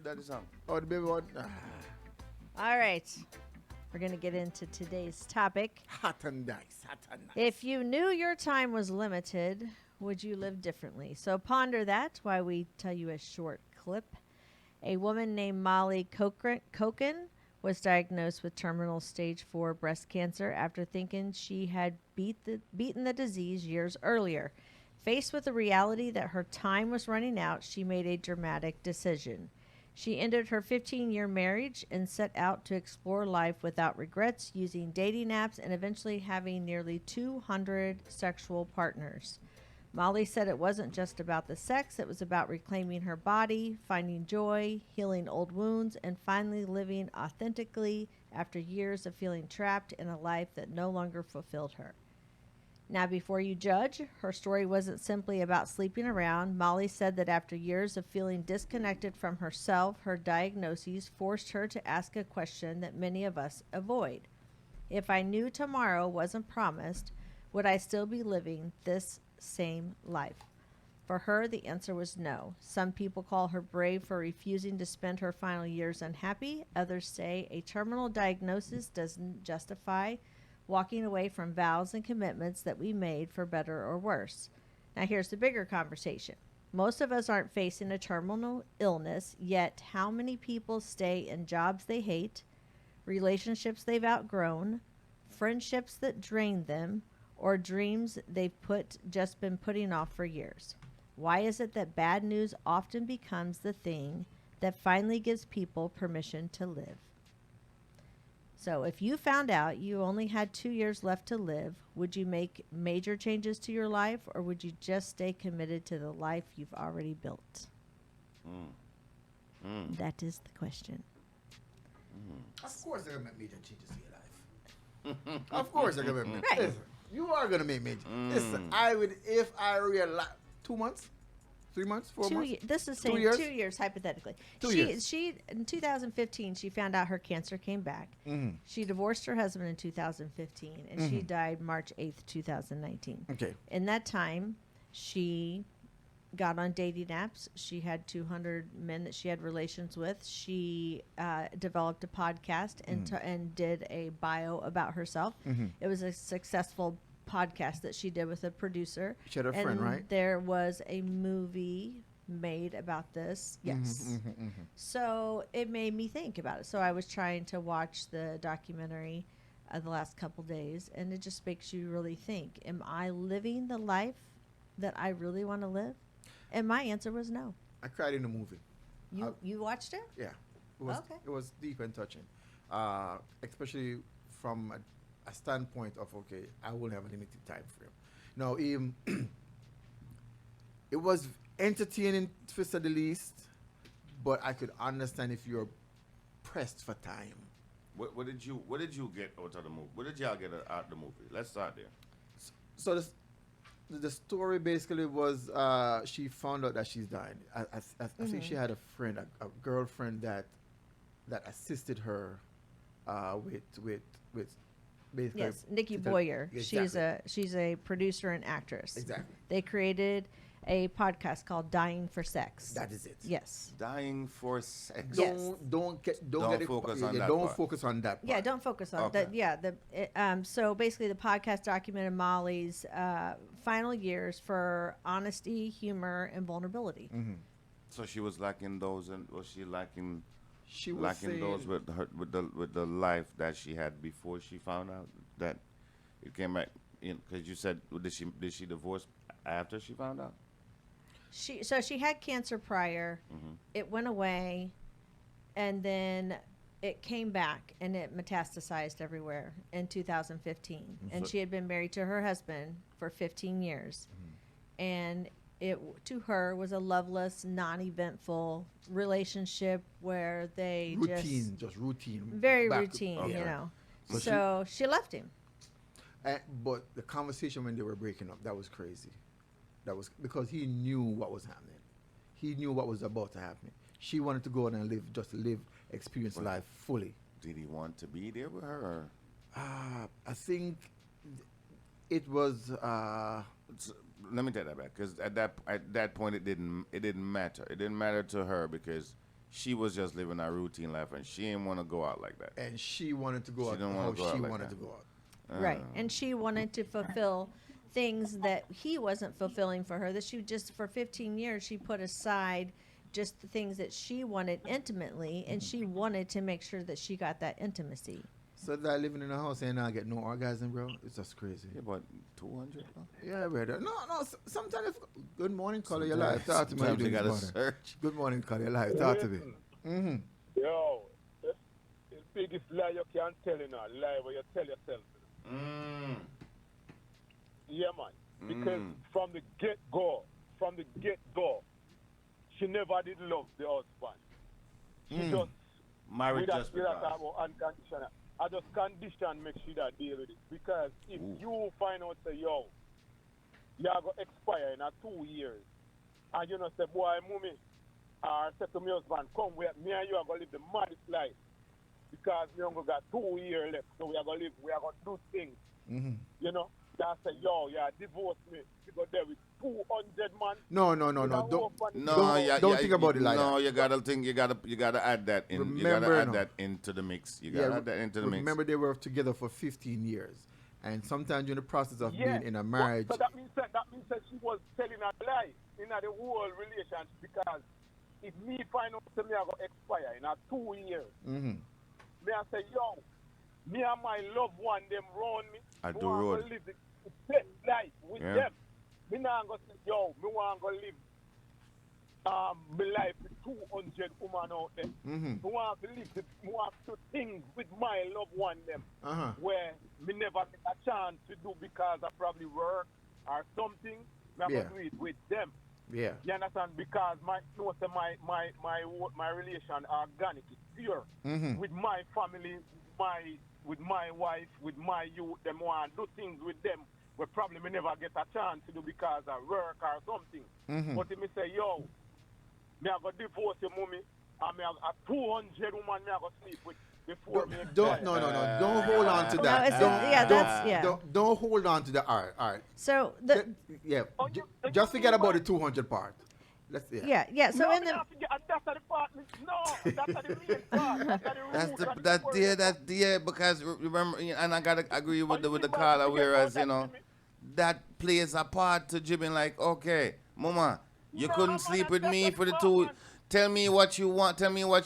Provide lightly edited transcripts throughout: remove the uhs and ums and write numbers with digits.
daddy song. Oh, the baby one. All right. We're going to get into today's topic. Hot and nice. Hot and nice. If you knew your time was limited, would you live differently? So ponder that while we tell you a short clip. A woman named Molly Kochan was diagnosed with terminal stage 4 breast cancer after thinking she had beaten the disease years earlier. Faced with the reality that her time was running out, she made a dramatic decision. She ended her 15-year marriage and set out to explore life without regrets, using dating apps and eventually having nearly 200 sexual partners. Molly said it wasn't just about the sex, it was about reclaiming her body, finding joy, healing old wounds, and finally living authentically after years of feeling trapped in a life that no longer fulfilled her. Now, before you judge, her story wasn't simply about sleeping around. Molly said that after years of feeling disconnected from herself, her diagnoses forced her to ask a question that many of us avoid. If I knew tomorrow wasn't promised, would I still be living this same life? For her, the answer was no. Some people call her brave for refusing to spend her final years unhappy. Others say a terminal diagnosis doesn't justify walking away from vows and commitments that we made for better or worse. Now, here's the bigger conversation. Most of us aren't facing a terminal illness, yet how many people stay in jobs they hate, relationships they've outgrown, friendships that drain them, or dreams they've just been putting off for years? Why is it that bad news often becomes the thing that finally gives people permission to live? So if you found out you only had 2 years left to live, would you make major changes to your life, or would you just stay committed to the life you've already built? That is the question. Of course they're going to make major changes to your life. Of course they're going to make Right. Listen, you are going to make major. Listen, I would, if I realize, 2 months? 3 months? 4 months? This is 2 saying years? 2 years, hypothetically. 2 years. She, in 2015, she found out her cancer came back. Mm-hmm. She divorced her husband in 2015, and she died March 8th, 2019. Okay. In that time, she got on dating apps. She had 200 men that she had relations with. She developed a podcast and did a bio about herself. It was a successful podcast that she did with a producer. She had a friend, right? There was a movie made about this. Yes. So it made me think about it. So I was trying to watch the documentary the last couple days, and it just makes you really think, am I living the life that I really want to live? And my answer was no. I cried in the movie. You watched it? Yeah. It was, Okay. It was deep and touching. Especially from a standpoint of, okay, I will have a limited time frame. Now, it was entertaining, to say the least, but I could understand if you're pressed for time. What did you get out of the movie? What did y'all get out of the movie? Let's start there. So the story basically was she found out that she's dying. I think she had a friend, a girlfriend that assisted her with basically. Yes, Nikki to- Boyer. Exactly. She's a producer and actress. Exactly. They created a podcast called Dying for Sex. That is it. Yes. Dying for sex. Yes. Don't get it. focus on yeah, that don't part. focus on that. Yeah, part. don't focus on Okay. that. Yeah, so basically, the podcast documented Molly's final years for honesty, humor, and vulnerability. So she was lacking those, and was she lacking She was lacking saying, those with the life that she had before she found out that it came back? Because you said did she divorce after she found out? She had cancer prior. It went away, and then it came back, and it metastasized everywhere in 2015. And So- she had been married to her husband for 15 years, and it to her was a loveless, non-eventful relationship where they just routine. very back- routine, Okay. you know. So So she left him. But the conversation when they were breaking up, that was crazy. That was because he knew what was happening. He knew what was about to happen. She wanted to go out and experience Well, life fully. Did he want to be there with her? Or? I think it was. Let me take that back, because at that point it didn't matter. It didn't matter to her because she was just living a routine life, and she didn't want to go out like that. And she wanted to go She out didn't how wanna go out she like wanted that. to go out. Right. And she wanted to fulfill things that he wasn't fulfilling for her. That she just, for 15 years, she put aside just the things that she wanted intimately, and she wanted to make sure that she got that intimacy. So that living in a house and I get no orgasm, bro, it's just crazy. Yeah, but 200. Huh? Yeah, brother. No. Sometimes, good morning, color your life. Talk to me. How you Sometimes you doing gotta this morning? search. Good morning, color your life. Talk to me. Mm-hmm. Yo, that's the biggest lie you can tell in a lie where you tell yourself. Mm. Yeah, man. Because from the get-go, she never did love the husband. She just, Married with just that because. unconditional. I just condition make sure that deal with it. Because if you find out, say, yo, you're going to expire in 2 years, and you know, say, boy, mommy, or say to my husband, come, me and you are going to live the maddest life. Because we only got 2 years left, so we are going to do things. Mm-hmm. You know, that say, yo, divorce me. You go there with 200 man. No. Don't think about it like no, that. you gotta think. You gotta add that in. Remember, you gotta add no. that into the mix. You gotta add that into the mix. Remember, they were together for 15 years. And sometimes in the process of being in a marriage. So that means that she was telling a lie in the whole relationship. Because if me find out that me I go expire in 2 years, Mm-hmm. me I say, yo, me and my loved one, them round me. At me the want road. to live the best life with Yeah. them. Me not going to say, yo, me want to live my life with 200 women out there. Mm-hmm. Me want to live me want to do things with my loved one them Uh-huh. where me never get a chance to do because I probably work or something. Me Yeah. have to do it with them. Yeah. You understand? Because my relation organic, it's pure. Mm-hmm. With my family, with my wife, with my youth, them want to do things with them where probably me never get a chance to do because I work or something. Mm-hmm. But if me say, yo, me I go divorce your mommy, and me a 200 woman me I go sleep with before me Don't expire. don't hold on to No, that. it's Don't- yeah, don't- that's yeah. Don't hold on to the all right. So the Yeah. Oh, Just forget about the 200 part. Let's yeah. So no, in me the not forget, and that's the part. No, that's the main part. That's the root. Because remember, and I gotta agree with the caller, whereas that plays a part to Jibbing. Like, okay, mama, you No, couldn't man, sleep with that's me the for the part, 2. man. Tell me what you want. Tell me what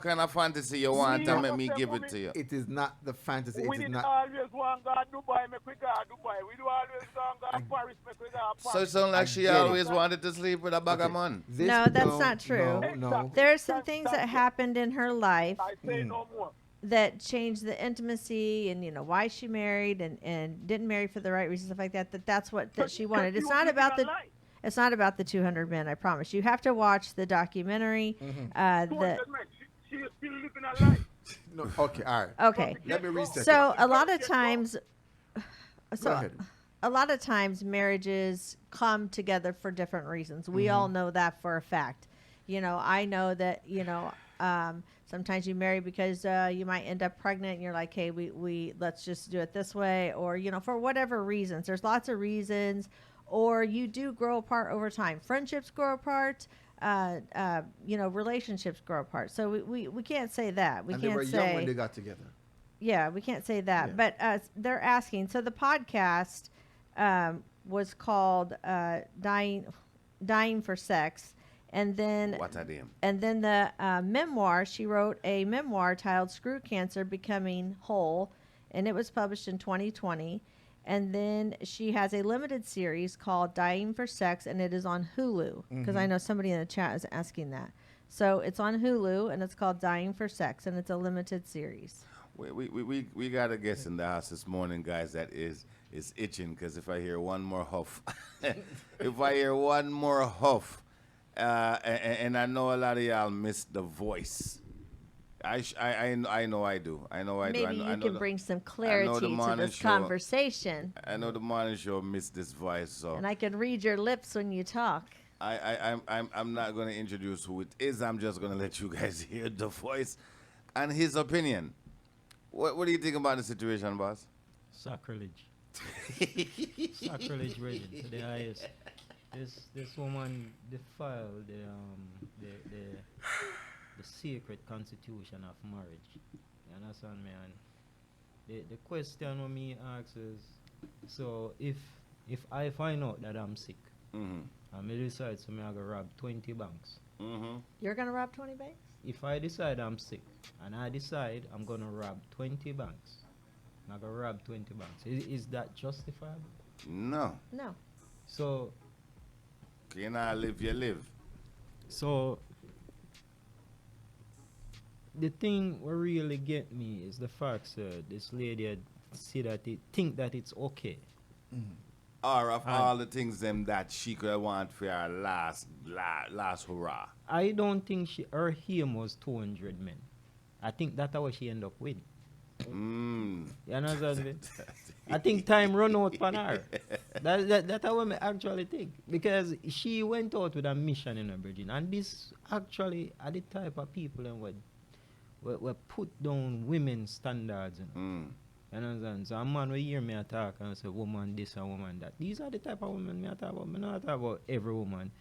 kind of fantasy you want, Me and not let me gonna give tell it to you. It is not the fantasy. It We is did not. always want to go to Dubai, make we go to Dubai. We do always want to go to Paris, make we go to So it Paris. sounds like I she get it. always wanted to sleep with a bag of man. No, that's not true. No. there are some things that happened in her life I say no more. that changed the intimacy and why she married and didn't marry for the right reasons, stuff like that. That's what that she wanted. It's not about the. It's not about the 200 men. I promise. You have to watch the documentary. The She is still living her life. No. Okay. All right. okay. Let me reset. So a lot of times, Go ahead. a lot of times marriages come together for different reasons. We all know that for a fact. I know that sometimes you marry because you might end up pregnant and you're like, hey, we let's just do it this way, or for whatever reasons. There's lots of reasons. Or you do grow apart over time. Friendships grow apart. Relationships grow apart. So we can't say that. We And can't they were say. young when they got together. Yeah, we can't say that. Yeah. But they're asking. So the podcast was called "Dying for Sex," and then What a damn. and then the memoir. She wrote a memoir titled "Screw Cancer: Becoming Whole," and it was published in 2020. And then she has a limited series called "Dying for Sex," and it is on Hulu because I know somebody in the chat is asking that. So it's on Hulu, and it's called "Dying for Sex," and it's a limited series. We got a guest in the house this morning, guys, that is itching, because if I hear one more huff, and I know a lot of y'all miss the voice. I know I do. I know I do. Maybe I you can the- bring some I know clarity the to morning this show- conversation, I know the morning show missed this voice, so and I can read your lips when you talk. I'm not going to introduce who it is. I'm just going to let you guys hear the voice and his opinion. What do you think about the situation, boss? Sacrilege. Sacrilege rating to the highest. This woman defiled the sacred constitution of marriage. You understand me? And the question what me ask is, so if I find out that I'm sick, Mm-hmm. and me decide so me I go rob 20 banks. Mm-hmm. You're gonna rob 20 banks? If I decide I'm sick and I decide I'm gonna rob 20 banks, I'm gonna rob 20 banks. Is that justifiable? No. No. So You know, live, you live. So the thing what really get me is the fact that this lady had see that it think that it's okay. Or of And- all the things them that she could want for her last hurrah. I don't think her aim was 200 men. I think that's how she end up with. Mm. You understand me? I think time run out for her. That's how I actually think. Because she went out with a mission in her Virgin. And this actually are the type of people that would put down women's standards. You know? Mm. You understand? So a man will hear me attack and say, woman this and woman that. These are the type of women me talk about. Me not talk about every woman.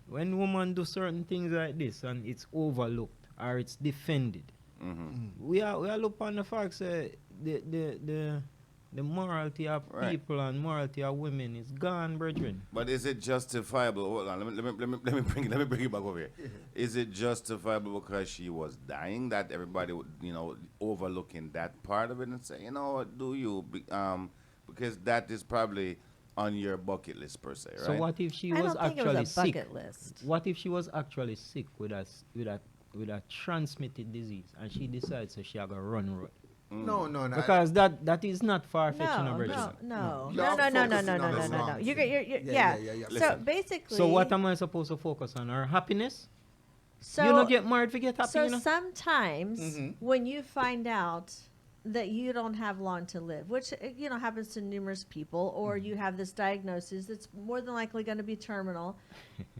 When women do certain things like this and it's overlooked or it's defended, Mm-hmm. we are look on the fact that the morality of Right. people and morality of women is gone, brethren. But is it justifiable? Hold on, let me bring it back over here. Is it justifiable because she was dying that everybody would, overlooking that part of it and say, you know what, do you? Because that is probably on your bucket list per se, right? So what if she I was don't think it actually was a sick? bucket list. What if she was actually sick with a transmitted disease and she decides that she are gonna run road? No. Because that is not far fetching, No, brethren. no. You're focusing on this wrong You're, thing. you're, yeah. Yeah. So Listen. basically, So what am I supposed to focus on? Her happiness? so, you don't get married to get happy, so you know? sometimes Mhm. when you find out that you don't have long to live, which happens to numerous people, or you have this diagnosis that's more than likely going to be terminal,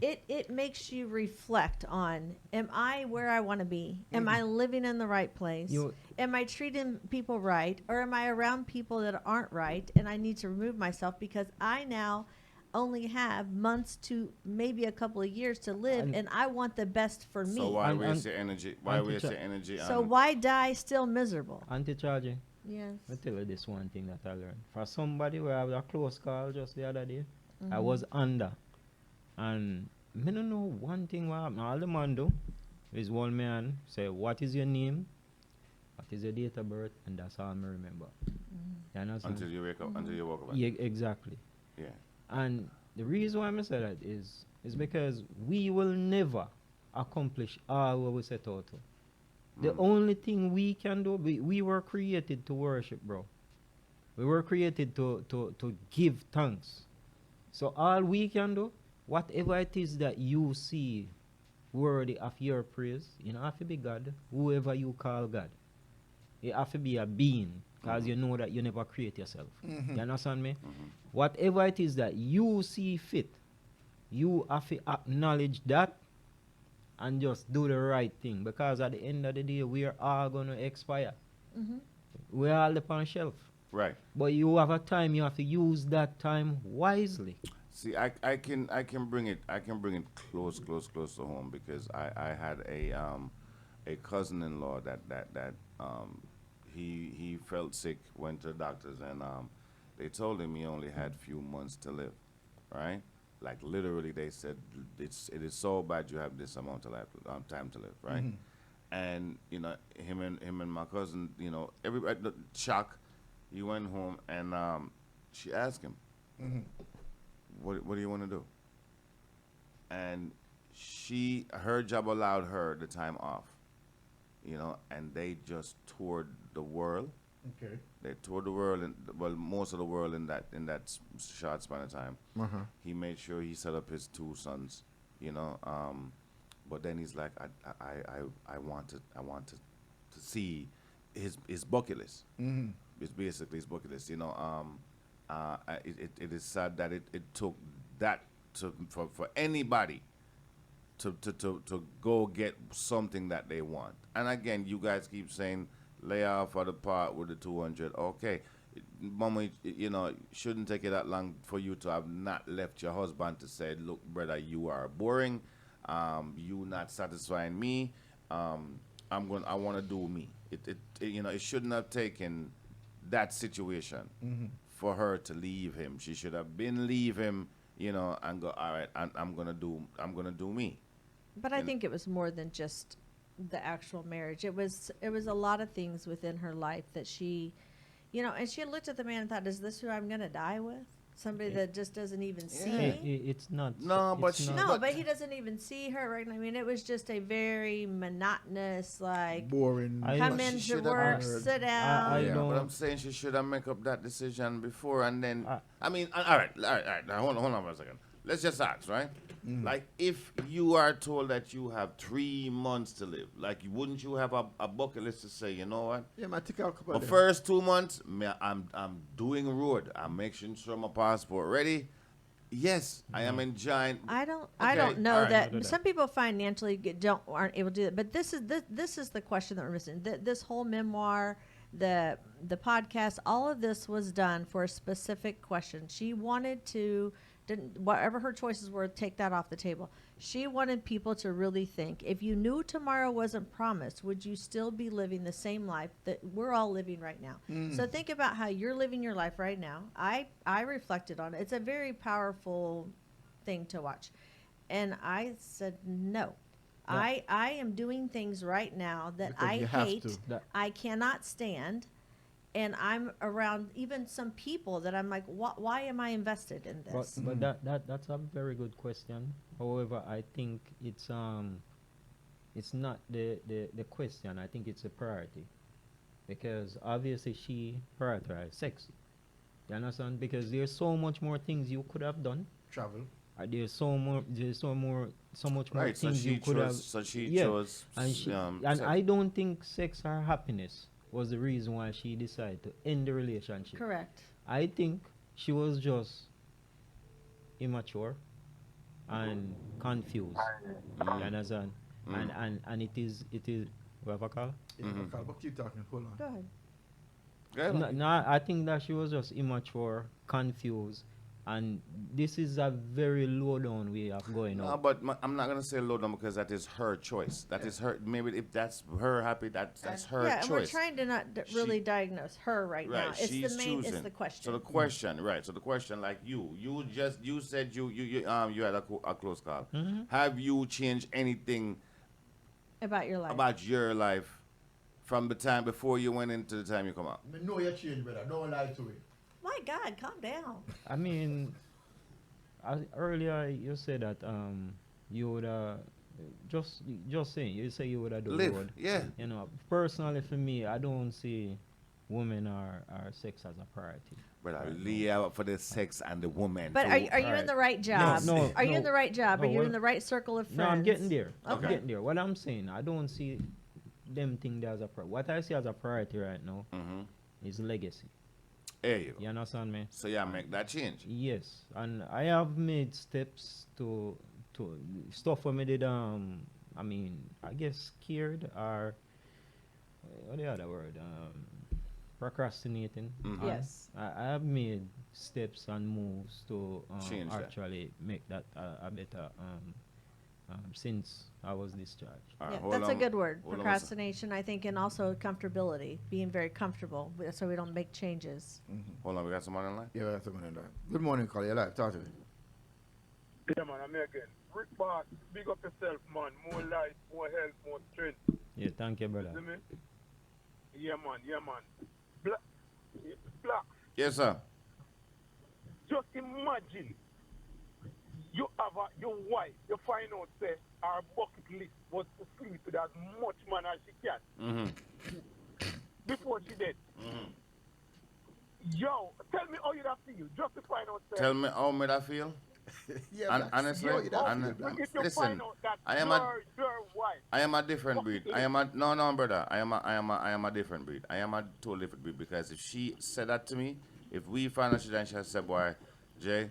it makes you reflect on: am I where I want to be? Am I living in the right place? You- Am I treating people right, or am I around people that aren't right? And I need to remove myself because I now only have months to maybe a couple of years to live, And- and I want the best for me. So why And- waste and- your energy? Why and to waste try- your energy So on? why die still miserable? Auntie Chargie, Yes. I tell you this one thing that I learned. For somebody where I had a close call just the other day, I was under. And me don't know one thing what happened. All the man do is one man say, what is your name? What is your date of birth? And that's all I remember. You understand? Until you wake up, until you walk up. Yeah, exactly. Yeah. And the reason why I say that is because we will never accomplish all what we set out to. The only thing we can do, we were created to worship, bro. We were created to give thanks. So all we can do, whatever it is that you see worthy of your praise, you don't have to be God, whoever you call God. You have to be a being, because you know that you never create yourself. You understand me? Whatever it is that you see fit, you have to acknowledge that and just do the right thing. Because at the end of the day, we are all going to expire. We're all upon shelf. Right. But you have a time, you have to use that time wisely. See, I can bring it close to home because I had a cousin-in-law that he felt sick, went to the doctors, and they told him he only had few months to live, right? Like literally, they said it is so bad you have this amount of time to live, right? And him and my cousin, everybody shock. He went home and she asked him, what do you want to do? And her job allowed her the time off, and they just toured the world. Okay. They toured the world, most of the world in that short span of time. He made sure he set up his two sons, but then he's like, I want to see his bucket list. It's basically his bucket list. It is sad that it took that for anybody to go get something that they want. And again, you guys keep saying lay off of the part with the 200. Okay, mama, shouldn't take it that long for you to have not left your husband to say, look, brother, you are boring. You not satisfying me. I want to do me. It shouldn't have taken that situation for her to leave him. She should have been leave him, and go, all right, I'm gonna do me. But I And- think it was more than just the actual marriage. It was a lot of things within her life that she, and she looked at the man and thought, "Is this who I'm going to die with? Somebody that just doesn't even see Yeah. me." It's not. No, but it's she- not- No, But- but he doesn't even see her. Right? I mean, it was just a very monotonous, like, Boring. I- come But she into should have work, heard. sit down. I Yeah, don't- but I'm saying she should have make up that decision before, and then I- I mean, all right. Now, hold on for a second. Let's just ask, right? Like, if you are told that you have 3 months to live, like, wouldn't you have a bucket list to say, you know what? Yeah, man, take out a couple The of them. first 2 months, I'm doing road. I'm making sure my passport ready. Yes, I am enjoying. I don't Okay, know all right. that No, no, no. some people financially aren't able to do that. But this is the question that we're missing. This whole memoir, the podcast, all of this was done for a specific question. She wanted to, whatever her choices were, take that off the table. She wanted people to really think, if you knew tomorrow wasn't promised, would you still be living the same life that we're all living right now? So think about how you're living your life right now. I reflected on it. It's a very powerful thing to watch. And I said, no. Yeah. I am doing things right now that Because I you have hate, to. That- I cannot stand, and I'm around even some people that I'm like, why am I invested in But, this? but that's a very good question. However, I think it's not the question. I think it's a priority, because obviously she prioritized sex. You understand? Because there's so much more things you could have done. Travel. There's so much more Right, so things she you could have. chose. So she Yeah, chose. And sex. I don't think sex or happiness was the reason why she decided to end the relationship. Correct. I think she was just immature and confused. You understand? And it is what have I call? Yeah, but keep talking. Hold on. Go ahead. Good. No, I think that she was just immature, confused, and this is a very low down way of going No, out. but I'm not gonna say low down because that is her choice. That is her. Maybe if that's her happy, that's her Yeah, and we're choice. trying to not really diagnose her right now. Right, It's she's the main. choosing. It's the question. So the question, right? So the question, like you said you had a close call. Have you changed anything about your life. about your life from the time before you went into the time you come out? I know you changed, brother. Don't lie to it. My God, calm down. I mean, earlier you said that you would just saying you say you would have done the Live, road. yeah. You know, personally for me, I don't see women or sex as a priority. But I lay out for the sex and the woman. But too. are you in Alright. the right job? No, Are you in no, the right job? no, Are you in well- the right circle of friends? No, I'm getting there. I'm Okay. getting there. What I'm saying, I don't see them thing there as a priority. What I see as a priority right now Mhm. is legacy. There you go. You understand me? So yeah, make that change. Yes, and I have made steps to stuff I did. I mean, I guess scared or what the other word? Procrastinating. Mhm. Yes. I have made steps and moves to Change that. actually make that a better since I was discharged. All right, Yeah, hold that's a on. good word. Hold on one sec. Procrastination, I think, and also comfortability, being very comfortable so we don't make changes. Hold on, we got someone in line. Yeah, that's someone in there. Good morning, Carl. You're live. Talk to me. Yeah, man, I'm here again. Ric Boss, big up yourself, man. More life, more health, more strength. Yeah, thank you, brother. See me? Yeah, man, yeah, man. Black, Yes, sir. just imagine you have your wife, you find out, say, our bucket list was to sleep with as much man as she can Mm-hmm. before she did. Yo, tell me how you that feel, just to find out, say, Tell me how me that feel. Yeah, And honestly, yo, you don't and- feel black. if you listen, find out that I am your wife, I am a different breed. I am a no, brother. I am a different breed. I am a totally different breed because if she said that to me, if we find out she then she said, boy, Jay,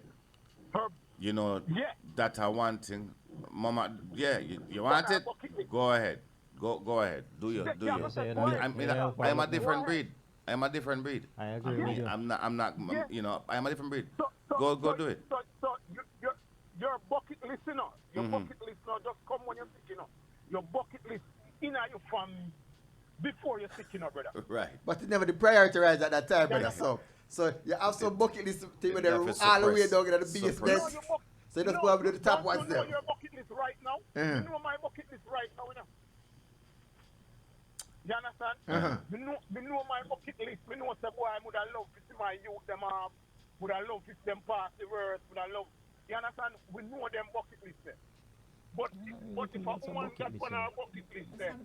her, you know yeah. that I want thing, Mama. Yeah, you want it? Go ahead. Go ahead. Do you? Do Yeah, you? but Say boy, that- I mean, yeah, I am a follow- different breed. I am a different breed. I agree with you. I'm not. Yeah. You know, I am a different breed. So, Go do it. So your bucket list, your Mhm. bucket list now just come when you're sick, Your bucket list in your family before you're sick, brother. Right. But it never prioritized at that time, brother. Yeah. So you have some bucket list thing with You them have to all the way suppress- down to the suppress. basement. Your bucket- So you just go over to the top ones You know there. your bucket list right now. Uh-huh. You know my bucket list right now, You understand? Uh-huh. Me know my bucket list. Me know say boy I would have loved to see my youth them would have loved to see them pass the words, would have loved. You understand? We know them bucket list there. But if a woman got on our bucket list there,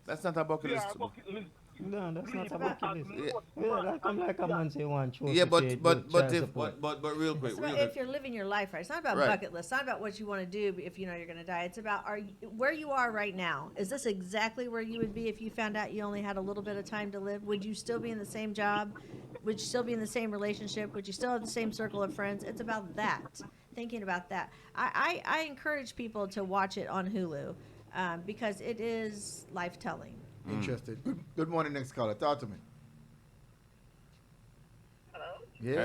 That's not a bucket yeah, list. bucket list. No, that's not a bucket list. Yeah. Yeah, that come like a man say one choice. Yeah, to pay but child if support. but real quick, It's real about quick. if you're living your life right. It's not about Right. bucket list. It's not about what you want to do if you know you're going to die. It's about where you are right now. Is this exactly where you would be if you found out you only had a little bit of time to live? Would you still be in the same job? Would you still be in the same relationship? Would you still have the same circle of friends? It's about that. Thinking about that. I encourage people to watch it on Hulu because it is life telling. Interested. Good morning, next caller. Talk to me. Hello? Yeah.